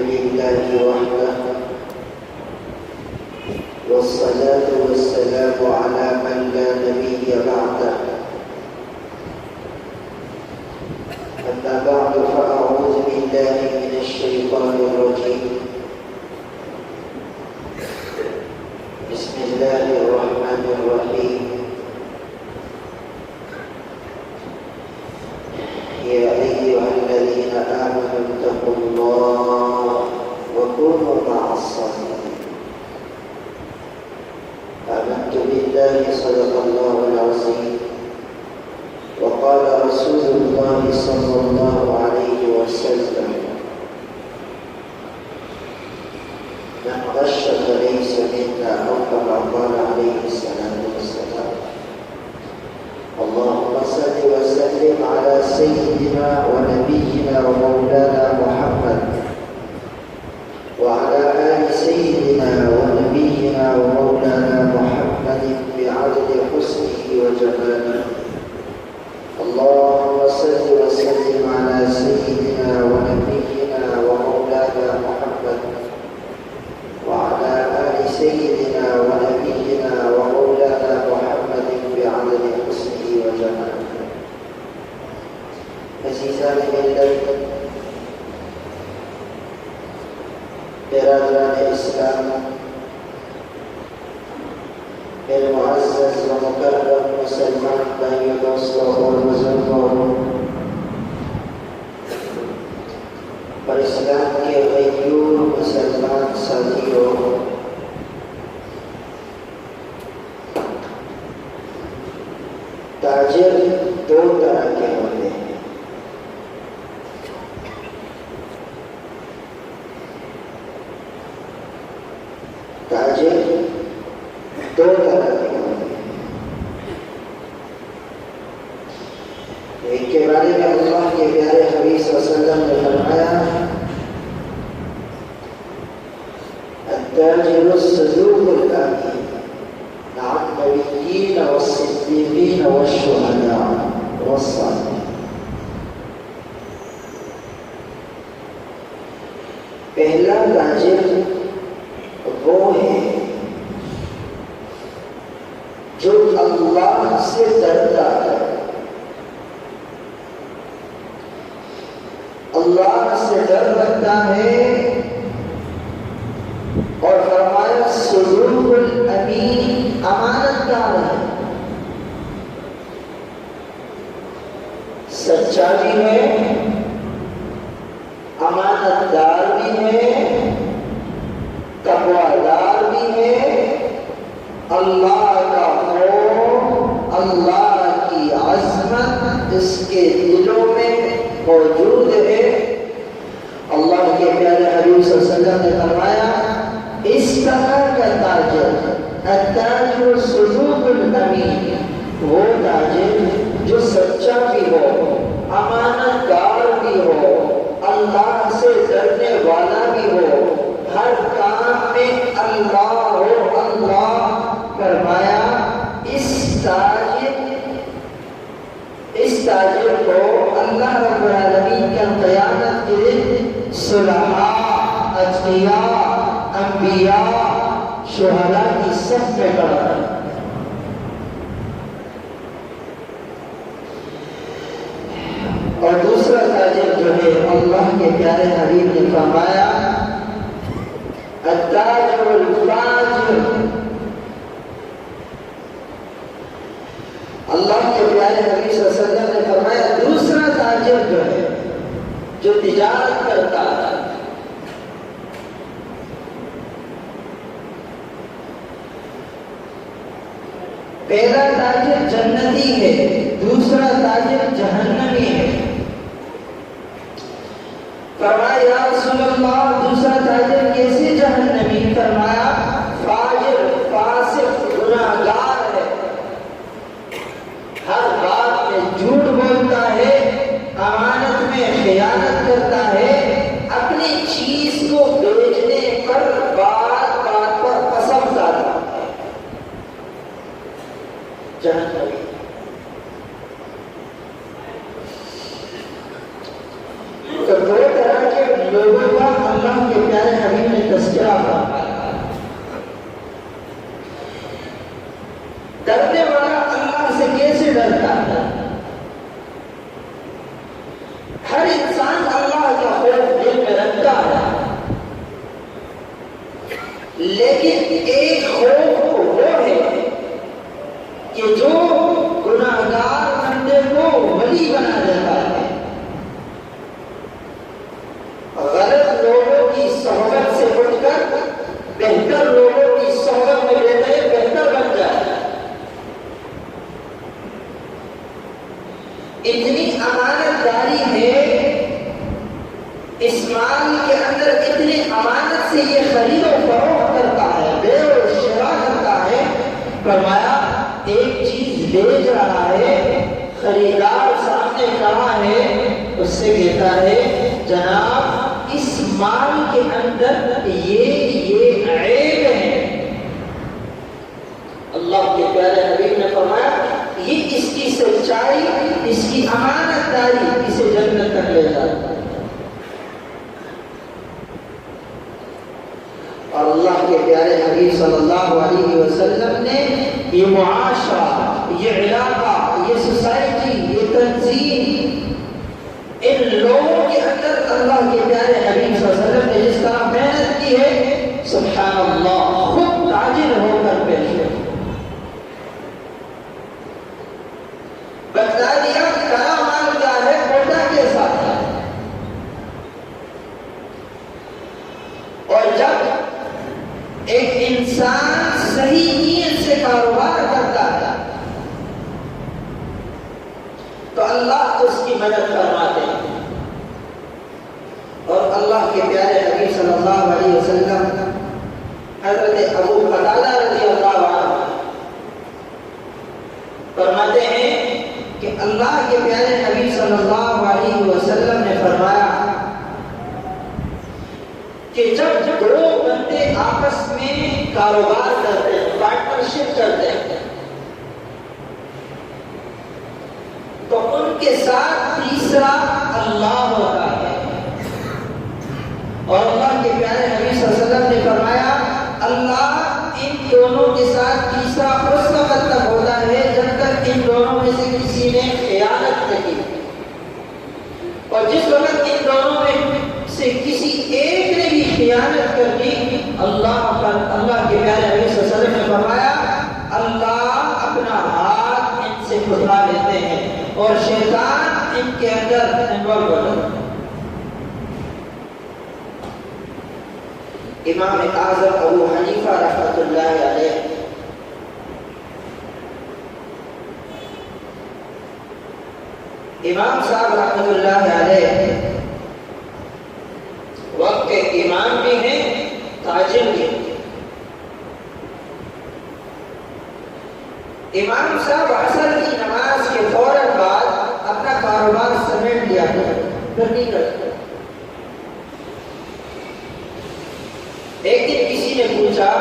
لله وحده والصلاة والسلام على من لا نبي بعده أما بعد فأعوذ بالله من الشيطان الرجيم بسم الله الرحمن الرحيم يا أيها الذين آمنوا اتقوا الله وكونوا مع الصادقين آمنت بالله صدق الله العظيم وقال رسول الله صلى الله عليه وسلم من غش فليس منا أو كما قال عليه الصلاة والسلام اللهم صل وسلم على سيدنا ونبينا ومولانا محمد وعلى آل سيدنا ونبينا ومولانا محمد بعدد حسنه وجماله اللهم صل وسلم على سيدنا ونبينا ومولانا محمد وعلى آل سيدنا ونبينا ومولانا محمد بعدد حسنه وجماله عزیزان ملت برادران اسلام المعزز و مکرم مسلمان بھائیوں دوستوں اور بزرگوں اور اسلام کے غیور مسلمان ساتھیوں، تاجر دو طرح کے ہوتے ہیں۔ تاجر دو طرح کے ہوتے ہیں۔ ایک کے بارے میں اللہ کے پیارے حبیب صلی اللہ علیہ وسلم نے فرمایا التاجر الصدوق الامین مع النبیین والصدیقین والشہداء والصالحین۔ پہلا تاجر وہ ہے جو اللہ سے ڈرتا ہے، اللہ سے ڈر رکھتا ہے، اور فرمایا صدوق الامین، امانت دار ہے، سچا بھی ہے، امانت دار بھی ہے، تقویدار بھی ہے، اللہ کا خوف، اللہ کی عظمت اس کے دلوں میں موجود ہے۔ اللہ کے پیارے حبیب صلی اللہ علیہ وسلم نے فرمایا اس طرح کا تاجر التاجر الصدوق الامین، وہ تاجر جو سچا بھی ہو، امانت دار بھی ہو، اللہ سے ڈرنے والا بھی ہو، ہر کام میں اللہ ہو، اللہ فرمایا اس تاجر کو اللہ رب العالمین کا قیامت کے دن صلحاء، اتقیاء، انبیاء، شہداء کی صف میں کھڑا ہے۔ اور دوسرا تاجر جو ہے اللہ کے پیارے حبیب نے فرمایا التاجر الفاجر، اللہ کے پیارے حبیب صلی اللہ علیہ وسلم نے فرمایا دوسرا تاجر جو ہے جو تجارت کرتا ہے، پہلا تاجر جنتی ہے، دوسرا تاجر جہنمی ہے۔ فرمایا یا رسول اللہ دوسرا تاجر کیسے جہنمی؟ فرمایا فاجر، فاسق، گناہگار ہے، ہر بات میں جھوٹ بولتا ہے، امانت میں خیانت کرتا ہے، اپنی چیز کو بیچنے پر بات بات پر قسم کھاتا ہے، جہنمی۔ تو دو طرح کے لوگوں کا اللہ کے تذکرہ فرمایا۔ ڈرنے والا اللہ سے کیسے ڈرتا ہے؟ ہر انسان اللہ کا خوف دل میں رکھتا ہے، لیکن ایک خوف وہ ہے کہ جو گناہگار بندے کو ولی بنا دیتا ہے، غلط لوگوں کی صحبت سے اٹھ کر بہتر لوگوں کی صحبت میں رہتا ہے، بہتر بن جاتا ہے۔ اتنی امانت داری ہے اس مال کے اندر، اتنی امانت سے یہ خرید و فروخت کرتا ہے، بے و شراء کرتا ہے۔ فرمایا ایک چیز بیچ رہا ہے، خریدار سامنے کھڑا ہے، اس سے کہتا ہے جناب اس مال کے اندر یہ عیب ہے۔ اللہ کے پیارے حبیب نے فرمایا یہ اس کی سچائی، اس کی امانت داری اسے جنت تک لے جاتا ہے۔ اور اللہ کے پیارے حبیب صلی اللہ علیہ وسلم نے یہ معاشرہ، یہ علاقہ، یہ سوسائٹی، یہ تنظیم، ان لوگوں کے اندر اللہ کے پیارے حبیب صلی اللہ علیہ وسلم نے جس طرح محنت کی ہے، سبحان اللہ، خود تاجر ہو کر پیش ہے، بتلا دیا کیا مال کیا ہے، کوٹا کے ساتھ ہے۔ اور جب ایک انسان صحیح نیت سے کاروبار کرتا ہے تو اللہ اس کی مدد فرماتے ہیں۔ اور اللہ کے پیارے حبیب صلی اللہ علیہ وسلم حضرت ابو قتادہ رضی اللہ عنہ فرماتے ہیں کہ اللہ کے پیارے حبیب صلی اللہ علیہ وسلم نے فرمایا کہ جب دو بندے آپس میں کاروبار کرتے ہیں، پارٹنرشپ کرتے ہیں، تو ان کے ساتھ تیسرا اللہ ہوتا ہے۔ اور اللہ کے پیارے حبیب صلی اللہ علیہ وسلم نے فرمایا اللہ ان دونوں کے ساتھ تیسرا اس وقت تک ہوتا ہے جب تک ان دونوں میں سے کسی نے خیانت نہیں کی، اور جس وقت ان دونوں میں سے کسی ایک نے بھی خیانت کر دی، اللہ کے پیارے حبیب صلی اللہ علیہ وسلم نے فرمایا اللہ اپنا ہاتھ ان سے اٹھا لیتے ہیں اور شیطان ان کے اندر انوالو ہو جاتا ہے۔ امام اعظم ابو حنیفہ رحمۃ اللہ علیہ امام صاحب رحمۃ اللہ علیہ وقت کے امام بھی ہیں، تاجر بھی ہیں۔ امام صاحب عصر کی نماز کے فوراً بعد اپنا کاروبار سمیٹ لیا پھر نہیں کرتے۔ ایک دن کسی نے پوچھا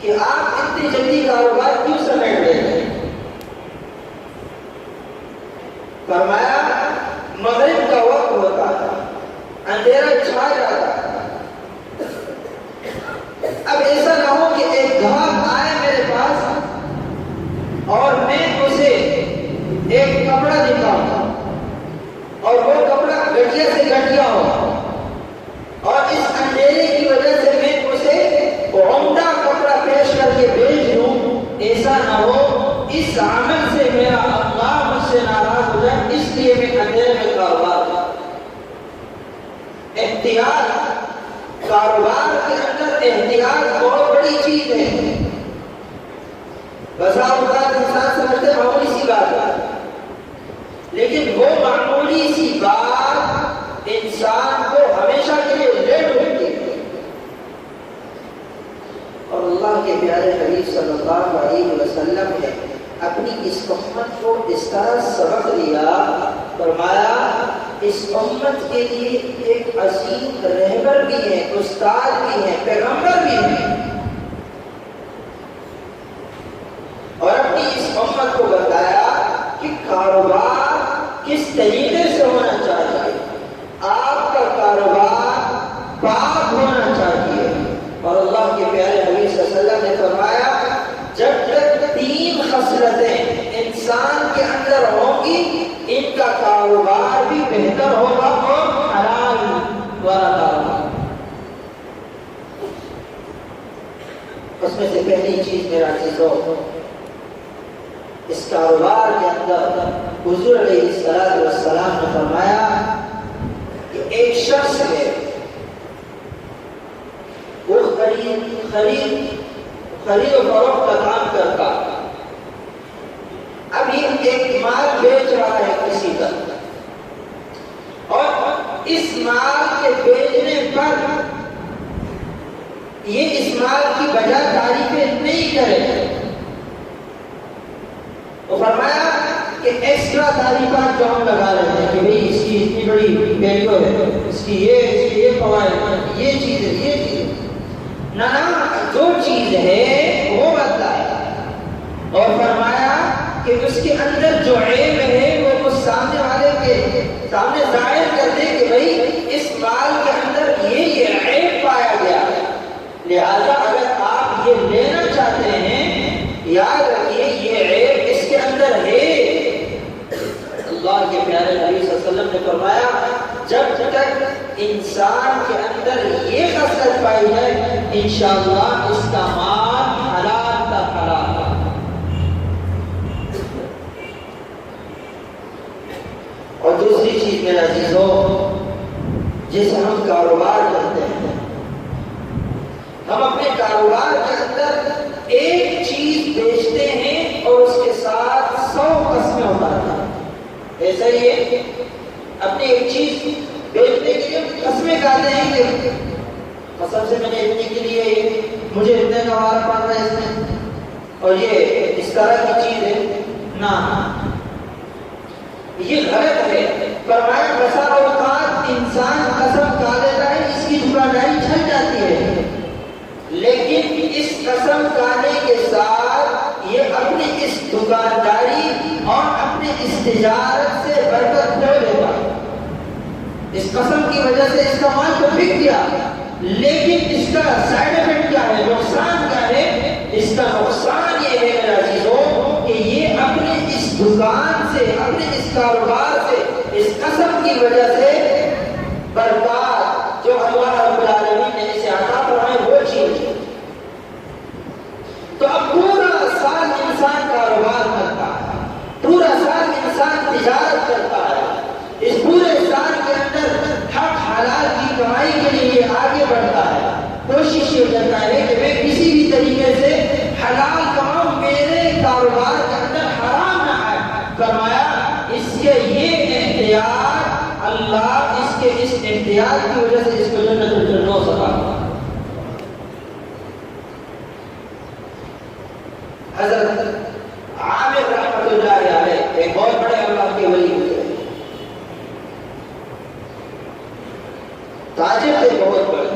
کہ آپ اتنی جلدی کاروبار کیوں سمیٹ لیتے ہیں؟ فرمایا مغرب کا وقت ہوتا ہے، اندھیرا چھا جاتا ہے، اب ایسا نہ ہو کہ ایک گاہک آئے میرے پاس اور میں اسے ایک کپڑا دکھاؤں اور وہ کپڑا گھٹیا سے گھٹیا ہو، اور اس اندھیرے کی وجہ سے میں اسے عمدہ کپڑا پیش کر کے بھیج دوں، ایسا نہ ہو اس عمل سے میرا اللہ مجھ سے ناراض ہو جائے، اس لیے میں اندھیرے میں کاروبار کرتا ہوں۔ احتیاط، کاروبار کے اندر احتیاط بہت بڑی چیز ہے۔ بسا اوقات انسان سمجھتے معمولی سی بات ہے، لیکن وہ معمولی سی بات انسان کو ہمیشہ کے لیے لیٹ ہوتی ہے۔ اور اللہ کے پیارے حبیب صلی اللہ علیہ وسلم نے اپنی اس امت کو اس طرح سبق دیا، فرمایا اس امت کے لیے ایک عظیم رہبر بھی ہے، استاد بھی ہے، پیغمبر بھی ہے، اور اپنی اس امت کو بتایا کہ کاروبار کس طریقے سے ہونا چاہیے۔ آپ کا کاروبار خصلتیں انسان کے اندر ہوں گی، ان کا کاروبار بھی بہتر ہوگا اور حلال دوارا کاروبار۔ اس میں سے پہلی چیز میرا عزیزو، اس کاروبار کے اندر حضور علیہ السلام نے فرمایا کہ ایک شخص ہے وہ خرید و فروخت کا کام کرتا، اب یہ ایک مال بیچ رہا ہے کسی کا، اور اس مال کے بیچنے پر یہ اس مال کی بجا تعریفیں نہیں کرے، وہ فرمایا کہ ایکسٹرا تعریفات جو ہم لگا رہے ہیں کہ بھئی اس کی اتنی بڑی ویلیو ہے، اس کی یہ فوائد ہے، یہ چیز ہے، یہ چیز ہے، نہ جو چیز ہے وہ بتائے، اور فرمایا کہ اس کے اندر جو عیب ہے وہ اس سامنے والے کے سامنے ظاہر کر دے کہ بھئی اس مال کے اندر یہ عیب پایا گیا، لہذا اگر آپ یہ لینا چاہتے ہیں یاد رکھیے یہ عیب اس کے اندر ہے۔ اللہ کے پیارے نبی صلی اللہ علیہ وسلم نے فرمایا جب تک انسان کے اندر یہ خصلت پائی جائے انشاءاللہ اس کا مال حلال تا حلال۔ اور دوسری چیز میرا عزیزو، جسے ہم کاروبار کرتے ہیں، ہم اپنے کاروبار کے اندر ایک چیز بیچتے ہیں اور اس کے ساتھ 100 قسمیں اتارتے ہیں، ایسا ہی ہے، اپنی ایک چیز بیچنے کے لیے قسمیں کھاتے ہیں کہ قسم سے میں نے اتنے کے لیے مجھے اتنے کا وعدہ پڑ رہا ہے اس میں، اور یہ اس طرح کی چیز ہے، نہ یہ غلط ہے۔ فرمایا بسا اوقات انسان قسم کھا لیتا ہے، اس کی دکانداری چل جاتی ہے، لیکن اس قسم کھانے کے ساتھ یہ اپنی اس دکانداری اور اپنے اس تجارت سے برکت کھو لیتا ہے۔ اس قسم کی وجہ سے اس کا مال تو بک گیا، لیکن اس کا سائیڈ ایفیکٹ کیا ہے، نقصان کیا ہے؟ اس کا نقصان یہ ہے میرا عزیزو کہ یہ اپنے اس دکان سے، اپنے اس کاروبار سے، اس قسم کی وجہ سے برکات جو اللہ رب العالمین نے اسے عطا فرمائی وہ چیز۔ تو اب پورا سال انسان کاروبار کرتا ہے، پورا سال انسان تجارت کرتا ہے، اس پورے سال کے اندر حق حلال کی کمائی کے لیے آگے بڑھتا ہے، کوشش یہ کرتا ہے کہ میں کسی بھی طریقے سے حلال کماؤں، میرے کاروبار کے اندر حرام نہ آئے۔ فرمایا اس کے یہ احتیاط، اللہ اس کے اس احتیاط کی وجہ سے اس کو جنت الفردوس عطا فرمائے۔ حضرت عامر رحمۃ اللہ علیہ ایک بہت بڑے اللہ کے ولی ہوئے، تاجر تھے، بہت بڑے،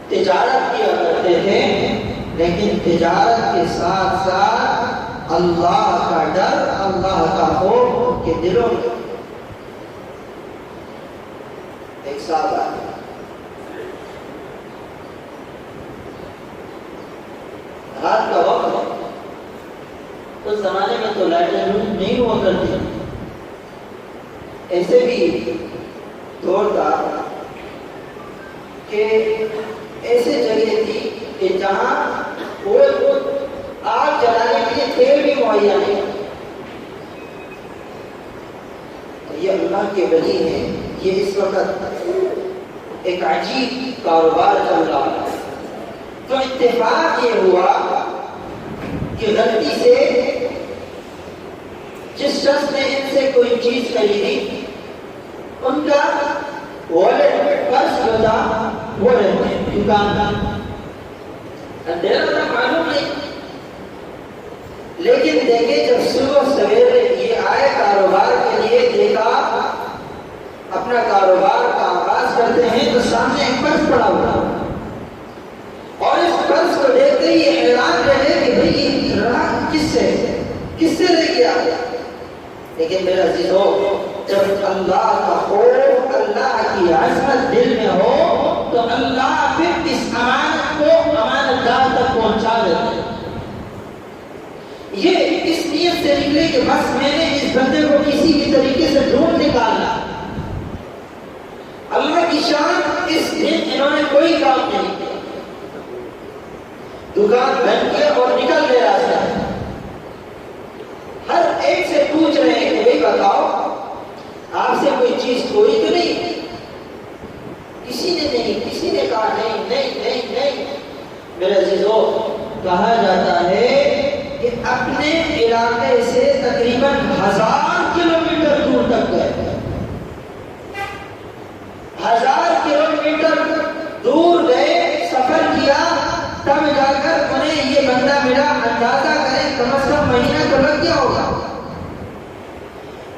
تجارت کیا کرتے تھے، لیکن تجارت کے ساتھ ساتھ اللہ کا ڈر، اللہ کا خوف کے دلوں میں۔ ایک صاحب آئے، رات کا وقت ہے، اس زمانے میں تو لائٹیں نہیں ہوا کرتی، ایسے بھی دور تھا کہ ایسے جگہ تھی کہ جہاں وہ آگ جلانے کے لیے تیل بھی مہیا نہیں۔ یہ اللہ کے ولی ہیں، یہ اس وقت ایک عجیب کاروبار چل رہا ہے، تو اتفاق یہ ہوا کہ غلطی سے جس شخص نے ان سے کوئی چیز خریدی ان کا والٹ پرس جو تھا وہ رہتے دکان کا اندھیرا تھا، معلوم نہیں، لیکن دیکھے جب صبح سویرے یہ آئے کاروبار کے لیے، دیکھا اپنا کاروبار کا آغاز کرتے ہیں تو سامنے ایک پرس پڑا ہوا، اور اس پرس کو دیکھتے ہی حیران رہے کہ بھئی یہ کس سے لے گیا۔ لیکن میرا عزیزو، جب اللہ کا خوف، اللہ کی عظمت دل میں ہو تو اللہ پھر اس امانت کو امانت دار تک پہنچا دیتا ہے۔ یہ اس نیت سے نکلے کہ بس میں نے اس بندے کو کسی بھی طریقے سے ڈھونڈ نکالنا. اللہ کی شان اس دن انہوں نے کوئی کام نہیں کیا. دکان بند کیا اور نکل گئے راستہ. ہر ایک سے پوچھ رہے ہیں کہ بھائی بتاؤ آپ سے کوئی چیز کھوئی تو نہیں؟ کسی نے نہیں. کسی نے کہا نہیں نہیں نہیں نہیں. میرے عزیزو کہا جاتا ہے کہ اپنے علاقے سے تقریباً 1000 کلومیٹر دور تک گئے. 1000 کلومیٹر دور گئے, سفر کیا, تب جا کر انہیں یہ بندہ ملا. اندازہ کریں کم از کم مہینہ تو لگ گیا ہوگا.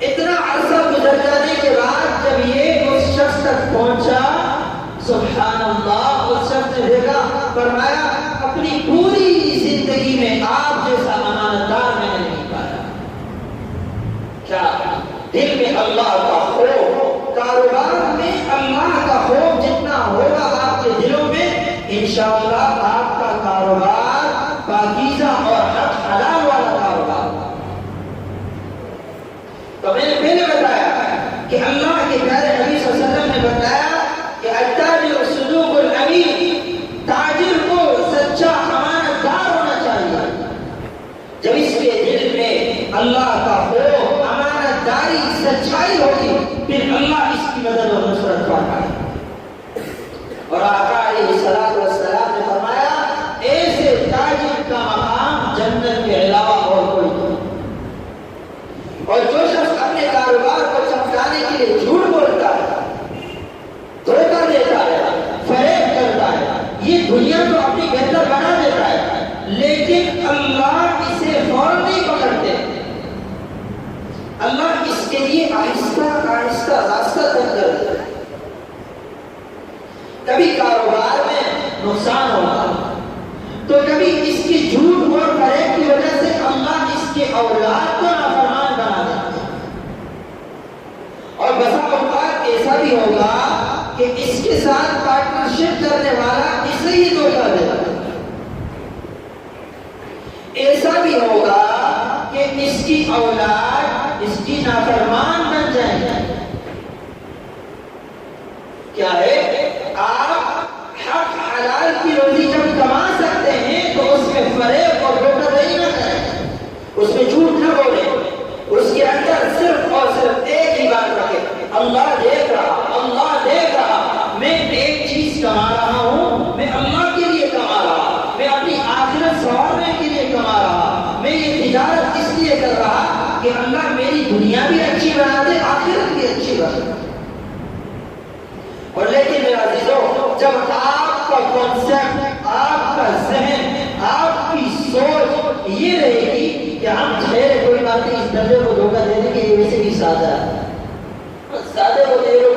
اتنا عرصہ گزر جانے کے بعد جب یہ اس شخص تک پہنچا, سبحان اللہ, اس شخص نے دیکھا, فرمایا اپنی پوری زندگی میں آپ جیسا امانتدار میں نے نہیں پایا. کیا دل میں اللہ کا خوف, کاروبار میں اللہ کا خوف جتنا ہوگا آپ کے دلوں میں, انشاءاللہ آپ کا کاروبار پاکیزہ اور حق حلال والا کاروبار. تو میں نے پہلے بتایا کہ اللہ کے پیارے نبی صلی اللہ علیہ وسلم نے بتایا کہ التاجر صدوق الامین, تاجر کو سچا امانتدار ہونا چاہیے. جب اس کے دل میں اللہ کا خوف, امانتداری, سچائی ہوگی, پھر اللہ اس کی مدد اور نصرت فرمائے. اور آقا علیہ الصلوۃ والسلام نے فرمایا ایسے تاجر کا مقام جنت کے علاوہ اور کوئی نہیں. اور جو شخص اپنے کاروبار کو چمکانے کے لیے جھوٹ بولتا ہے, دھوکہ دیتا ہے, فریب کرتا ہے, یہ دنیا کو اپنی بہتر بنا دیتا ہے, لیکن اللہ اسے فوراً نہیں پکڑتے. اللہ اس کے لیے آہستہ آہستہ راستہ تک کر دیتا ہے. کبھی کاروبار میں نقصان ہوگا تو کبھی اس کی جھوٹ اور فریب کی وجہ سے اللہ اس کے اولاد کو نافرمان بنا دیتا ہے. اور بسا اوقات ایسا بھی ہوگا کہ اس کے ساتھ پارٹنرشپ کرنے والا اسے ہی دھوکہ دیتا ہے. ایسا بھی ہوگا کہ اس کی اولاد اس کی نافرمان بن جائیں گے. کیا ہے, آپ حق حلال کی روزی جب کما سکتے ہیں تو اس میں فریب اور دھوکہ دہی نہ کریں, اس میں جھوٹ نہ بولیں, اس کے اندر صرف اور صرف ایک ہی بات رکھیں, اللہ دیکھ رہا, اللہ دیکھ رہا, میں ایک چیز کما رہا ہوں, میں اللہ کے لیے کما رہا, میں اپنی آخرت سنوارنے کے لیے کما رہا, میں یہ تجارت اس لیے کر رہا کہ اللہ میری دنیا بھی اچھی بنا دے, آخرت بھی اچھی بنا دے. اور لیکن میرا عزیزو, جب آپ کا کانسیپٹ, آپ کا ذہن, آپ کی سوچ یہ رہے گی کہ ہم ٹھہرے کوئی بات نہیں, اس بندے کو دھوکہ دینے کے لیے ویسے بھی سادہ ہے, سادے کو دے لو,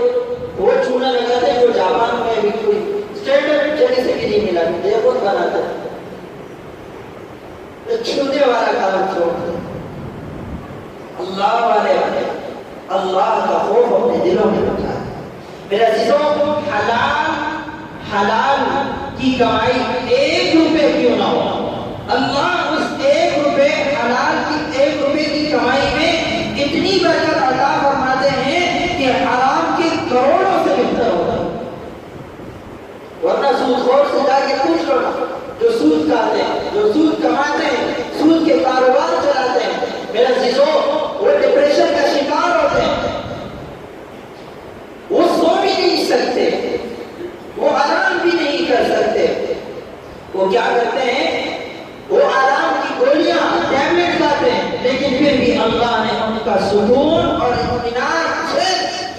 وہ چونا لگاتے ہیں جو جاپان میں بھی کوئی اسٹینڈرڈ جگہ سے بھی نہیں ملا, دیکھو بناتا ہے, چھونے والا کام چھوڑ دے. اللہ والے اللہ کا خوف اپنے دلوں میں رکھا ہے. میرا عزیزوں, حلال کی کمائی 1 روپے کیوں نہ ہو, اللہ اس 1 روپے, حلال کی 1 روپے کی کمائی میں اتنی برکت عطا فرماتے ہیں کہ حرام کے کروڑوں سے بہتر ہوگا. ورنہ سود خور سے جا کے پوچھ لو نا, جو سود کھاتے ہیں, جو سود کماتے ہیں, سود کے کاروبار چلاتے ہیں, میرا عزیزوں وہ ڈپریشن کا شکار ہوتے ہیں, وہ سو بھی نہیں سکتے, وہ آرام بھی نہیں کر سکتے. وہ کیا کرتے ہیں, وہ آرام کی گولیاں, ٹیبلٹ کھاتے ہیں, لیکن پھر بھی اللہ نے ان کا سکون اور اطمینان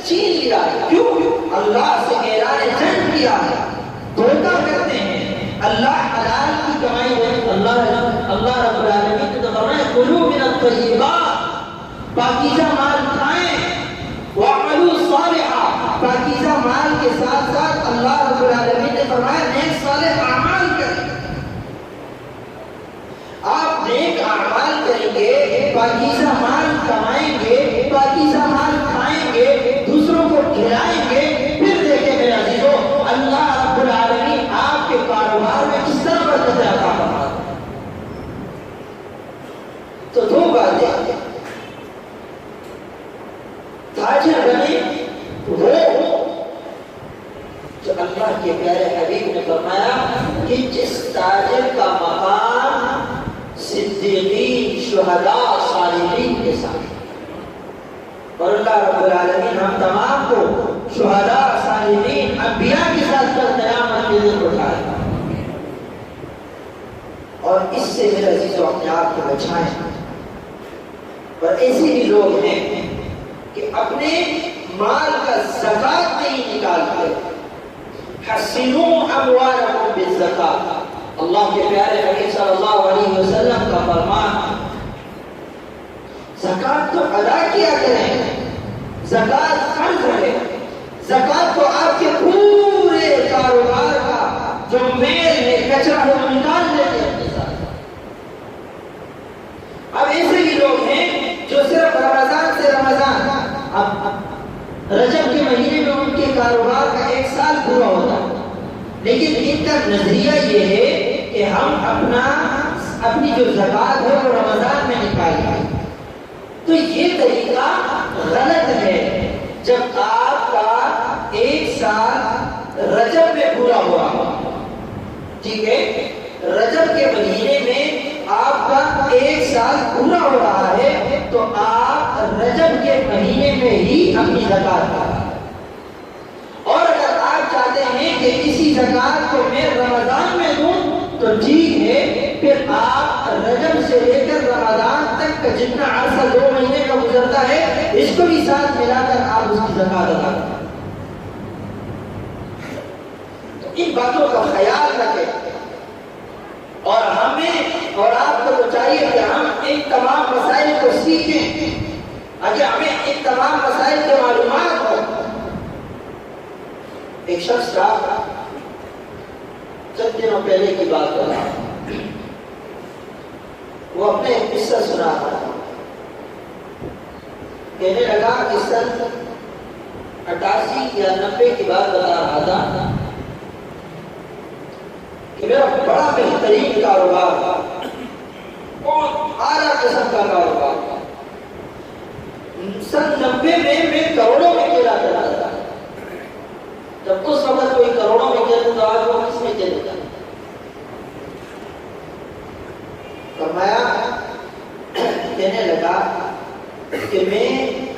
چھین لیا. کیوں؟ اللہ سے اعلان جنگ کیا ہے. دھوکہ کرتے ہیں. اللہ حلال کی کمائی ہے, اللہ رب العالمین نے تو فرمایا کلوا من الطیبات, پاکیزہ مال کھائیں, وَاعْمَلُوا صَالِحًا, پاکیزہ مال کے ساتھ ساتھ اللہ رب العالمین نے فرمایا نیک صالح اعمال کریں. آپ نیک اعمال کریں گے, پاکیزہ مال کمائیں گے, پاکیزہ مال کھائیں گے, دوسروں کو کھلائیں گے, پھر دیکھیں میرے عزیزوں اللہ رب العالمین آپ کے کاروبار میں کس طرح برکت عطا فرماتا ہے. تو دو باتیں، تاجر بنے وہ جو اللہ کے پیارے حبیب نے فرمایا کہ جس تاجر کا مقام صدیقین، شہداء، صالحین کے ساتھ، اور اللہ رب العالمین ہم تمام کو شہداء، صالحین، انبیاء کے ساتھ کل قیامت کے دن اٹھائے. اور اس سے میرے عزیزو اپنے آپ کو بچائیں. اور ایسے بھی لوگ ہیں کہ اپنے مال کا زکوٰۃ نہیں نکالتے. حسنوا اموالکم بالزکوٰۃ، اللہ کے پیارے حبیب صلی اللہ علیہ وسلم کا فرمان. زکوٰۃ تو ادا کیا کریں، زکوٰۃ فرض ہے. زکوٰۃ تو آپ کے پورے کاروبار کا جو میل ہے، کچرا ہے، وہ نکال دیتے ہیں اپنے ساتھ. اب ایسے بھی لوگ ہیں جو صرف رمضان سے رمضان، اب رجب کے مہینے میں ان کے کاروبار کا 1 سال پورا ہوتا ہے، لیکن ان کا نظریہ یہ ہے کہ ہم اپنی جو زکوٰۃ ہے وہ رمضان میں نکالیں. تو یہ طریقہ غلط ہے. جب آپ کا 1 سال رجب میں پورا ہوا، ٹھیک ہے، رجب کے مہینے میں آپ کا 1 سال پورا ہو رہا ہے، تو آپ رجب کے مہینے میں ہی اپنی زکوٰۃ کریں. اور اگر آپ چاہتے ہیں کہ اسی زکوٰۃ کو میں رمضان میں دوں تو ٹھیک ہے، پھر آپ رجب سے لے کر رمضان تک کا جتنا عرصہ 2 مہینے کا گزرتا ہے اس کو بھی ساتھ ملا کر آپ اس کی زکوٰۃ ادا کریں. تو ان باتوں کا خیال رکھیں. اور ہمیں اور آپ کو تو چاہیے کہ ہم ان تمام مسائل کو سیکھیں، اگر ہمیں ان تمام مسائل کے معلومات ہو. ایک شخص تھا، چند دنوں پہلے کی بات کر رہا ہوں، وہ اپنے قصہ سنا رہا تھا. کہنے لگا کہ سن 88 یا 90 کی بات بتا رہا تھا کہ میرا بڑا بہترین کاروبار تھا، بہت اعلیٰ قسم کا کاروبار تھا. سن 90 میں میں کروڑوں میں کھیلا کرتا تھا. جب اس وقت کوئی کروڑوں میں کھیلتا تو آج وہ کس میں کھیلتا. فرمایا، کہنے لگا کہ میں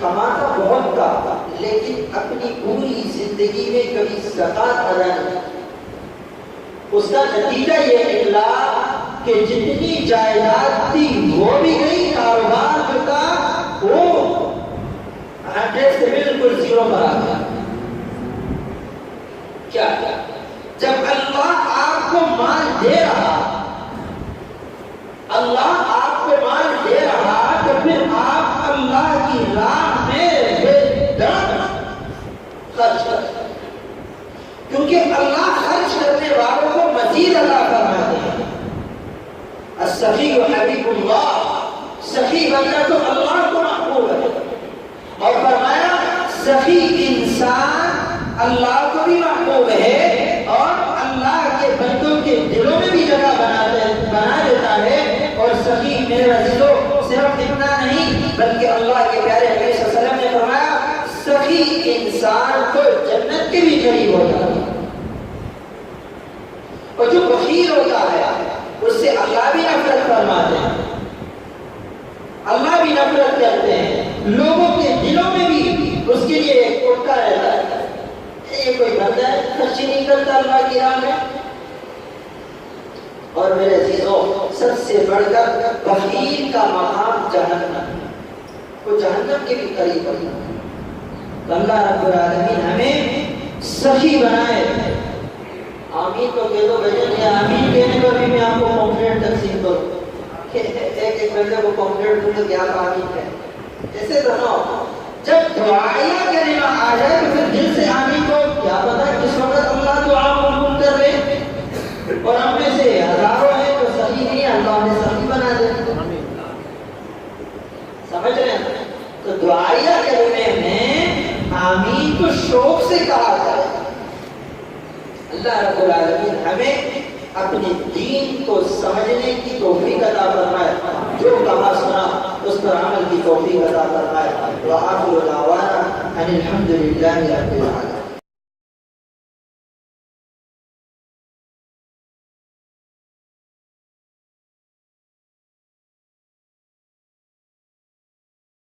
کماتا بہت تھا لیکن اپنی پوری زندگی میں کبھی زکوٰۃ ادا نہیں. اس کا نتیجہ یہ نکلا کہ جتنی جائیداد تھی وہ بھی گئی، کاروبار جو تھا وہ 100 سے بالکل 0 پر آ گیا. کیا جب اللہ آپ کو مال دے رہا، اللہ آپ کو مال دے رہا، تو پھر آپ اللہ کی راہ میں بے درداں خرچ کریں، کیونکہ اللہ خرچ کرنے والوں کو مزید عطا فرماتے ہیں. السخی حبیب اللہ، سخی بندہ تو اللہ کو محبوب ہے. اور فرمایا سخی انسان اللہ کو بھی محبوب ہے اور اللہ کے بندوں کے دلوں میں بھی جگہ بنا دیتا ہے. اور سخی میرے عزیزو صرف اتنا نہیں بلکہ اللہ کے پیارے حبیب صلی اللہ علیہ وسلم نے فرمایا سخی انسان کو جنت کے بھی قریب ہوتا ہے. اور جو بخیل ہوتا ہے اس سے اللہ بھی نفرت فرماتے ہیں، اللہ بھی نفرت کرتے ہیں. لوگوں کے دلوں میں بھی اس کے لیے ایک اٹھتا رہتا ہے، یہ کوئی بندہ ہے خرچ نہیں کرتا اللہ کی راہ میں. اور میرے عزیزوں سب سے بڑھ کر بخیل کا مقام جہنم، وہ جہنم کے بھی قریب ہوتا ہے. اللہ رب العالمین ہمیں سخی بنائے. آمین تو کہہ دو بھائی، آمین کہنے پر بھی میں آپ کو پمفلیٹ تقسیم کروں، ایک بندے کو پمفلیٹ دوں کہ آپ آمین کہیں. ایسے تو نہ ہو. جب دعائیہ کلمہ آ جائے تو پھر دل سے آمین کو کیا پتا کس وقت اللہ دعا قبول کر رہے. اور ہم میں سے ہزاروں ہیں تو صحیح نہیں، اللہ نے صحیح بنا دے. سمجھ رہے ہیں؟ تو دعائیہ کلمے میں آمین کو شوق سے کہا جائے. اللہ رب العالمین ہمیں اپنے دین کو سمجھنے کی توفیق عطا فرمائے. جو کہا سنا توفیق عطا فرمائے۔ وآخر دعوانا ان الحمد للہ رب العالمین۔